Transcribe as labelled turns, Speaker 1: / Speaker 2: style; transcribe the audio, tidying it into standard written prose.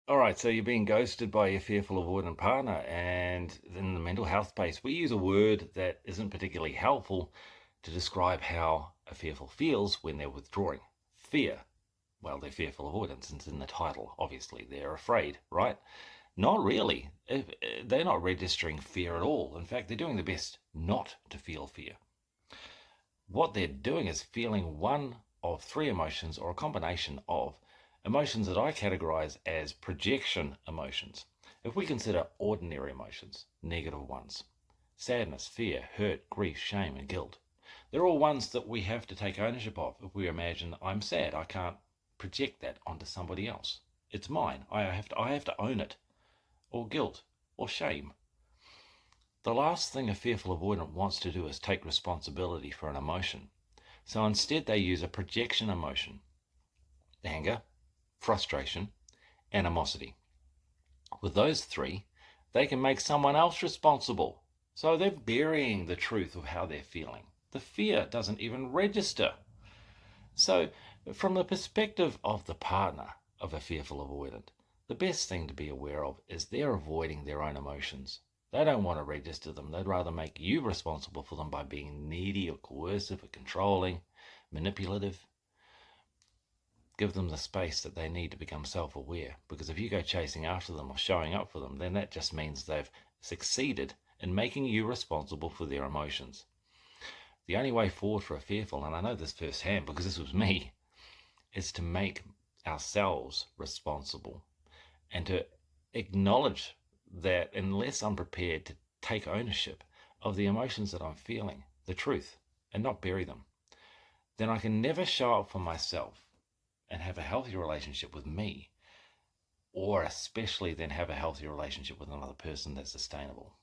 Speaker 1: All right, so you're being ghosted by your fearful, avoidant partner, and in the mental health space, we use a word that isn't particularly helpful to describe how a fearful feels when they're withdrawing. Fear. Well, they're fearful avoidance. It's in the title, obviously. They're afraid, right? Not really. They're not registering fear at all. In fact, they're doing their best not to feel fear. What they're doing is feeling one of three emotions or a combination of emotions that I categorize as projection emotions. If we consider ordinary emotions, negative ones, sadness, fear, hurt, grief, shame, and guilt, they're all ones that we have to take ownership of. If we imagine I'm sad, I can't project that onto somebody else. It's mine. I have to own it. Or guilt, or shame. The last thing a fearful avoidant wants to do is take responsibility for an emotion. So instead, they use a projection emotion: anger, frustration, animosity. With those three, they can make someone else responsible. So they're burying the truth of how they're feeling. The fear doesn't even register. So, from the perspective of the partner of a fearful avoidant, the best thing to be aware of is they're avoiding their own emotions. They don't want to register them. They'd rather make you responsible for them by being needy or coercive or controlling, manipulative. Give them the space that they need to become self aware. Because if you go chasing after them or showing up for them, then that just means they've succeeded in making you responsible for their emotions. The only way forward for a fearful, and I know this firsthand because this was me, is to make ourselves responsible and to acknowledge that unless I'm prepared to take ownership of the emotions that I'm feeling, the truth, and not bury them, then I can never show up for myself and have a healthy relationship with me, or especially then have a healthy relationship with another person that's sustainable.